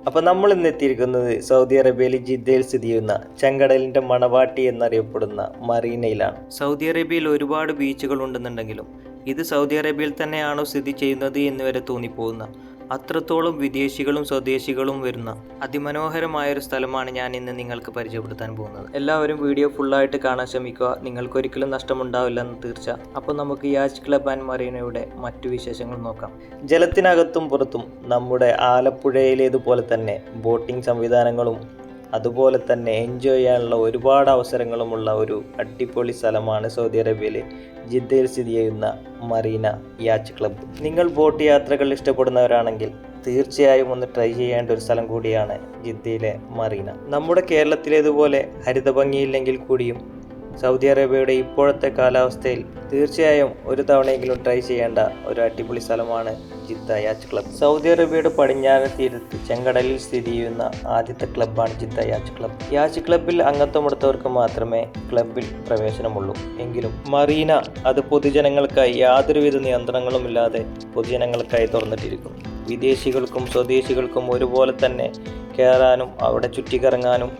അപ്പോൾ നമ്മൾ ഇന്ന് എത്തിയിരിക്കുന്നത് സൗദി അറേബ്യയിലെ ജിദ്ദയിൽ സ്ഥിതി ചെയ്യുന്ന ചെങ്കടലിൻ്റെ മണവാട്ടി എന്നറിയപ്പെടുന്ന മറീനയിലാണ്. സൗദി അറേബ്യയിൽ ഒരുപാട് ബീച്ചുകൾ ഉണ്ടെന്നുണ്ടെങ്കിലും ഇത് സൗദി അറേബ്യയിൽ തന്നെയാണോ സ്ഥിതി ചെയ്യുന്നത് എന്ന് വരെ തോന്നിപ്പോകുന്ന അത്രത്തോളം വിദേശികളും സ്വദേശികളും വരുന്ന അതിമനോഹരമായൊരു സ്ഥലമാണ് ഞാൻ ഇന്ന് നിങ്ങൾക്ക് പരിചയപ്പെടുത്താൻ പോകുന്നത്. എല്ലാവരും വീഡിയോ ഫുള്ളായിട്ട് കാണാൻ ശ്രമിക്കുക, നിങ്ങൾക്കൊരിക്കലും നഷ്ടമുണ്ടാവില്ലെന്ന് തീർച്ച. അപ്പോൾ നമുക്ക് യാച്ച് ക്ലബ് ആൻഡ് മറീനയുടെ മറ്റു വിശേഷങ്ങൾ നോക്കാം. ജലത്തിനകത്തും പുറത്തും നമ്മുടെ ആലപ്പുഴയിലേതുപോലെ തന്നെ ബോട്ടിംഗ് സംവിധാനങ്ങളും അതുപോലെ തന്നെ എൻജോയ് ചെയ്യാനുള്ള ഒരുപാട് അവസരങ്ങളുമുള്ള ഒരു അടിപൊളി സ്ഥലമാണ് സൗദി അറേബ്യയിലെ ജിദ്ദയിൽ സ്ഥിതി ചെയ്യുന്ന മറീന യാച്ച് ക്ലബ്ബ്. നിങ്ങൾ ബോട്ട് യാത്രകൾ ഇഷ്ടപ്പെടുന്നവരാണെങ്കിൽ തീർച്ചയായും ഒന്ന് ട്രൈ ചെയ്യേണ്ട ഒരു സ്ഥലം കൂടിയാണ് ജിദ്ദയിലെ മറീന. നമ്മുടെ കേരളത്തിലേതുപോലെ ഹരിതഭംഗിയില്ലെങ്കിൽ കൂടിയും സൗദി അറേബ്യയുടെ ഇപ്പോഴത്തെ കാലാവസ്ഥയിൽ തീർച്ചയായും ഒരു തവണയെങ്കിലും ട്രൈ ചെയ്യേണ്ട ഒരു അടിപൊളി സ്ഥലമാണ് ജിദ്ദ യാച്ച് ക്ലബ്ബ്. സൗദി അറേബ്യയുടെ പടിഞ്ഞാറൻ തീരത്ത് ചെങ്കടലിൽ സ്ഥിതി ചെയ്യുന്ന ആദ്യത്തെ ക്ലബ്ബാണ് ജിദ്ദ യാച്ച് ക്ലബ്ബ്. യാച്ച് ക്ലബ്ബിൽ അംഗത്വമെടുത്തവർക്ക് മാത്രമേ ക്ലബ്ബിൽ പ്രവേശനമുള്ളൂ. എങ്കിലും മറീന അത് പൊതുജനങ്ങൾക്കായി യാതൊരുവിധ നിയന്ത്രണങ്ങളുമില്ലാതെ പൊതുജനങ്ങൾക്കായി തുറന്നിട്ടിരിക്കുന്നു. വിദേശികൾക്കും സ്വദേശികൾക്കും ഒരുപോലെ തന്നെ കയറാനും അവിടെ ചുറ്റിക്കറങ്ങാനും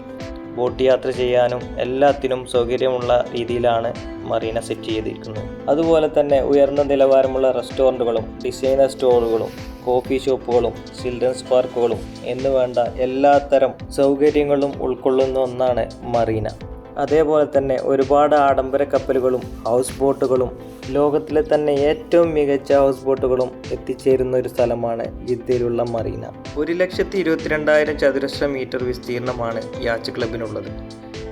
ബോട്ട് യാത്ര ചെയ്യാനും എല്ലാത്തിനും സൗകര്യമുള്ള രീതിയിലാണ് മറീന സെറ്റ് ചെയ്തിരിക്കുന്നത്. അതുപോലെ തന്നെ ഉയർന്ന നിലവാരമുള്ള റെസ്റ്റോറൻറ്റുകളും ഡിസൈനർ സ്റ്റോറുകളും കോഫി ഷോപ്പുകളും ചിൽഡ്രൻസ് പാർക്കുകളും എന്നുവേണ്ട എല്ലാത്തരം സൗകര്യങ്ങളും ഉൾക്കൊള്ളുന്ന ഒന്നാണ് മറീന. അതേപോലെ തന്നെ ഒരുപാട് ആഡംബര കപ്പലുകളും ഹൗസ് ബോട്ടുകളും ലോകത്തിലെ തന്നെ ഏറ്റവും മികച്ച ഹൗസ് ബോട്ടുകളും എത്തിച്ചേരുന്ന ഒരു സ്ഥലമാണ് ജിദ്ദയിലുള്ള മറീന. 1,22,000 ചതുരശ്ര മീറ്റർ വിസ്തീർണമാണ് യാച്ച് ക്ലബിനുള്ളത്.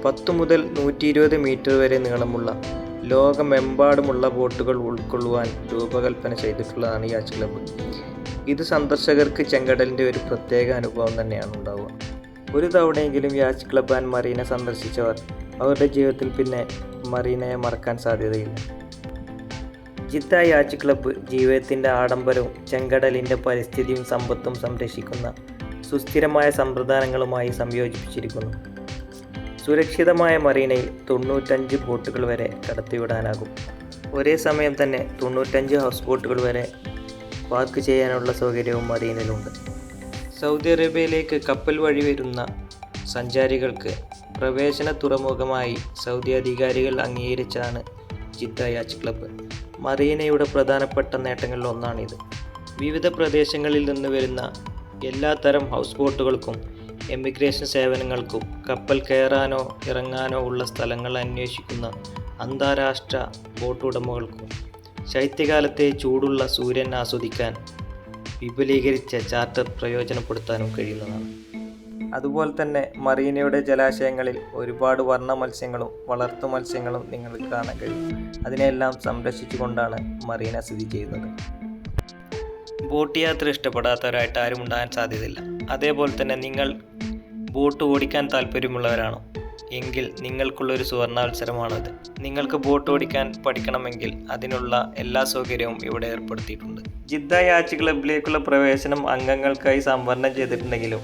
10 മുതൽ 120 മീറ്റർ വരെ നീളമുള്ള ലോകമെമ്പാടുമുള്ള ബോട്ടുകൾ ഉൾക്കൊള്ളുവാൻ രൂപകൽപ്പന ചെയ്തിട്ടുള്ളതാണ് യാച്ച് ക്ലബ്ബ്. ഇത് സന്ദർശകർക്ക് ചെങ്കടലിൻ്റെ ഒരു പ്രത്യേക അനുഭവം തന്നെയാണ് ഉണ്ടാവുക. ഒരു തവണയെങ്കിലും യാച്ച് ക്ലബ്ബ് ആൻഡ് മറീന സന്ദർശിച്ചവർ അവരുടെ ജീവിതത്തിൽ പിന്നെ മറീനയെ മറക്കാൻ സാധ്യതയില്ല. ജിദ്ദ യാച്ച് ക്ലബ്ബ് ജീവിതത്തിൻ്റെ ആഡംബരവും ചെങ്കടലിൻ്റെ പരിസ്ഥിതിയും സമ്പത്തും സംരക്ഷിക്കുന്ന സുസ്ഥിരമായ സമ്പ്രദായങ്ങളുമായി സംയോജിപ്പിച്ചിരിക്കുന്നു. സുരക്ഷിതമായ മറീനയിൽ 95 ബോട്ടുകൾ വരെ കടത്തിവിടാനാകും. ഒരേ സമയം തന്നെ 95 ഹൗസ് ബോട്ടുകൾ വരെ പാർക്ക് ചെയ്യാനുള്ള സൗകര്യവും മറീനയിലുണ്ട്. സൗദി അറേബ്യയിലേക്ക് കപ്പൽ വഴി വരുന്ന സഞ്ചാരികൾക്ക് പ്രവേശന തുറമുഖമായി സൗദി അധികാരികൾ അംഗീകരിച്ചാണ് ജിദ്ദ യാച്ച് ക്ലബ്ബ്. മറീനയുടെ പ്രധാനപ്പെട്ട നേട്ടങ്ങളിൽ ഒന്നാണിത്. വിവിധ പ്രദേശങ്ങളിൽ നിന്ന് വരുന്ന എല്ലാത്തരം ഹൗസ് ബോട്ടുകൾക്കും എമിഗ്രേഷൻ സേവനങ്ങൾക്കും കപ്പൽ കയറാനോ ഇറങ്ങാനോ ഉള്ള സ്ഥലങ്ങൾ അന്വേഷിക്കുന്ന അന്താരാഷ്ട്ര ബോട്ട് ഉടമകൾക്കും ശൈത്യകാലത്തെ ചൂടുള്ള സൂര്യൻ ആസ്വദിക്കാൻ വിപുലീകരിച്ച ചാർട്ടർ പ്രയോജനപ്പെടുത്താനും കഴിയുന്നതാണ്. അതുപോലെ തന്നെ മറീനയുടെ ജലാശയങ്ങളിൽ ഒരുപാട് വർണ്ണ മത്സ്യങ്ങളും വളർത്തു മത്സ്യങ്ങളും നിങ്ങൾക്ക് കാണാൻ കഴിയും. അതിനെല്ലാം സംരക്ഷിച്ചുകൊണ്ടാണ് മറീന സ്ഥിതി ചെയ്യുന്നത്. ബോട്ട് യാത്ര ഇഷ്ടപ്പെടാത്തവരായിട്ട് ആരും ഉണ്ടാകാൻ സാധ്യതയില്ല. അതേപോലെ തന്നെ നിങ്ങൾ ബോട്ട് ഓടിക്കാൻ താല്പര്യമുള്ളവരാണോ എങ്കിൽ നിങ്ങൾക്കുള്ളൊരു സുവർണാവസരമാണത്. നിങ്ങൾക്ക് ബോട്ട് ഓടിക്കാൻ പഠിക്കണമെങ്കിൽ അതിനുള്ള എല്ലാ സൗകര്യവും ഇവിടെ ഏർപ്പെടുത്തിയിട്ടുണ്ട്. ജിദ്ദ യാച്ച് ക്ലബ്ബിലേക്കുള്ള പ്രവേശനം അംഗങ്ങൾക്കായി സംവരണം ചെയ്തിട്ടുണ്ടെങ്കിലും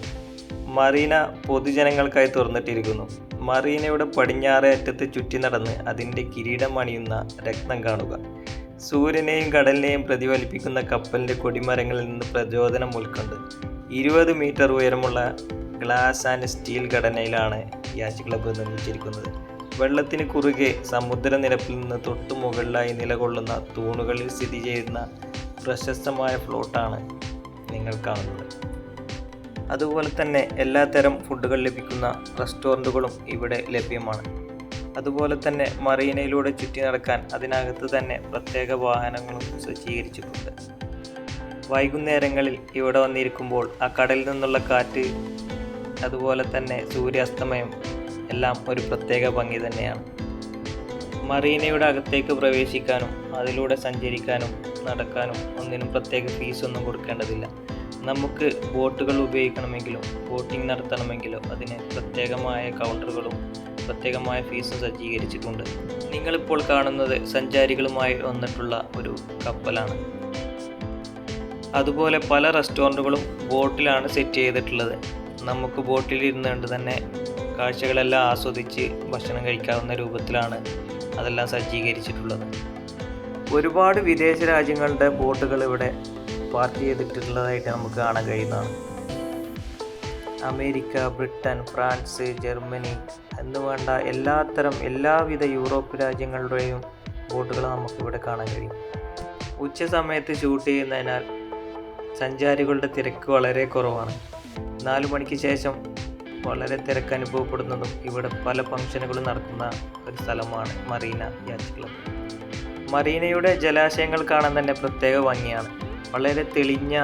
മറീന പൊതുജനങ്ങൾക്കായി തുറന്നിട്ടിരിക്കുന്നു. മറീനയുടെ പടിഞ്ഞാറേ അറ്റത്ത് ചുറ്റി നടന്ന് അതിൻ്റെ കിരീടം അണിയുന്ന രത്നം കാണുക. സൂര്യനെയും കടലിനെയും പ്രതിഫലിപ്പിക്കുന്ന കപ്പലിൻ്റെ കൊടിമരങ്ങളിൽ നിന്ന് പ്രചോദനം ഉൾക്കൊണ്ട് 20 മീറ്റർ ഉയരമുള്ള ഗ്ലാസ് ആൻഡ് സ്റ്റീൽ ഘടനയിലാണ് യാച്ച് ക്ലബ്ബ് നിർമ്മിച്ചിരിക്കുന്നത്. വെള്ളത്തിന് കുറുകെ സമുദ്രനിരപ്പിൽ നിന്ന് തൊട്ടു മുകളിലായി നിലകൊള്ളുന്ന തൂണുകളിൽ സ്ഥിതി ചെയ്യുന്ന പ്രശസ്തമായ ഫ്ലോട്ടാണ് നിങ്ങൾ കാണുന്നത്. അതുപോലെ തന്നെ എല്ലാത്തരം ഫുഡുകൾ ലഭിക്കുന്ന റെസ്റ്റോറൻറ്റുകളും ഇവിടെ ലഭ്യമാണ്. അതുപോലെ തന്നെ മറീനയിലൂടെ ചുറ്റി നടക്കാൻ അതിനകത്ത് തന്നെ പ്രത്യേക വാഹനങ്ങളും സജ്ജീകരിച്ചിട്ടുണ്ട്. വൈകുന്നേരങ്ങളിൽ ഇവിടെ വന്നിരിക്കുമ്പോൾ ആ കടലിൽ നിന്നുള്ള കാറ്റ് അതുപോലെ തന്നെ സൂര്യാസ്തമയം എല്ലാം ഒരു പ്രത്യേക ഭംഗി തന്നെയാണ്. മറീനയുടെ അകത്തേക്ക് പ്രവേശിക്കാനും അതിലൂടെ സഞ്ചരിക്കാനും നടക്കാനും ഒന്നിനും പ്രത്യേക ഫീസൊന്നും കൊടുക്കേണ്ടതില്ല. നമുക്ക് ബോട്ടുകൾ ഉപയോഗിക്കണമെങ്കിലോ ബോട്ടിംഗ് നടത്തണമെങ്കിലോ അതിന് പ്രത്യേകമായ കൗണ്ടറുകളും പ്രത്യേകമായ ഫീസും സജ്ജീകരിച്ചിട്ടുണ്ട്. നിങ്ങളിപ്പോൾ കാണുന്നത് സഞ്ചാരികളുമായി വന്നിട്ടുള്ള ഒരു കപ്പലാണ്. അതുപോലെ പല റെസ്റ്റോറൻറ്റുകളും ബോട്ടിലാണ് സെറ്റ് ചെയ്തിട്ടുള്ളത്. നമുക്ക് ബോട്ടിൽ ഇരുന്നുകൊണ്ട് തന്നെ കാഴ്ചകളെല്ലാം ആസ്വദിച്ച് ഭക്ഷണം കഴിക്കാവുന്ന രൂപത്തിലാണ് അതെല്ലാം സജ്ജീകരിച്ചിട്ടുള്ളത്. ഒരുപാട് വിദേശ രാജ്യങ്ങളുടെ ബോട്ടുകൾ ഇവിടെ പാർക്ക് ചെയ്തിട്ടുള്ളതായിട്ട് നമുക്ക് കാണാൻ കഴിയുന്നതാണ്. അമേരിക്ക, ബ്രിട്ടൻ, ഫ്രാൻസ്, ജർമ്മനി എന്ന് വേണ്ട എല്ലാവിധ യൂറോപ്പ് രാജ്യങ്ങളുടെയും ബോട്ടുകൾ നമുക്കിവിടെ കാണാൻ കഴിയും. ഉച്ച സമയത്ത് ഷൂട്ട് ചെയ്യുന്നതിനാൽ സഞ്ചാരികളുടെ തിരക്ക് വളരെ കുറവാണ്. 4 മണിക്ക് ശേഷം വളരെ തിരക്ക് അനുഭവപ്പെടുന്നതും ഇവിടെ പല ഫംഗ്ഷനുകളും നടക്കുന്ന ഒരു സ്ഥലമാണ് മറീന യാച്ച് ക്ലബ്ബ്. മറീനയുടെ ജലാശയങ്ങൾ കാണാൻ തന്നെ പ്രത്യേക ഭംഗിയാണ്. വളരെ തെളിഞ്ഞ,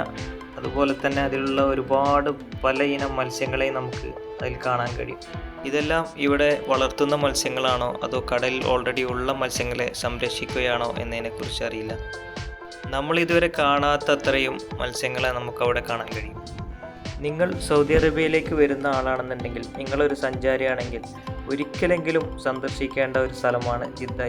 അതുപോലെ തന്നെ അതിലുള്ള ഒരുപാട് പല ഇനം മത്സ്യങ്ങളെയും നമുക്ക് അതിൽ കാണാൻ കഴിയും. ഇതെല്ലാം ഇവിടെ വളർത്തുന്ന മത്സ്യങ്ങളാണോ അതോ കടലിൽ ഓൾറെഡി ഉള്ള മത്സ്യങ്ങളെ സംരക്ഷിക്കുകയാണോ എന്നതിനെക്കുറിച്ച് അറിയില്ല. നമ്മൾ ഇതുവരെ കാണാത്ത അത്രയും മത്സ്യങ്ങളെ നമുക്കവിടെ കാണാൻ കഴിയും. നിങ്ങൾ സൗദി അറേബ്യയിലേക്ക് വരുന്ന ആളാണെന്നുണ്ടെങ്കിൽ, നിങ്ങളൊരു സഞ്ചാരിയാണെങ്കിൽ ഒരിക്കലെങ്കിലും സന്ദർശിക്കേണ്ട ഒരു സ്ഥലമാണ് ജിദ്ദ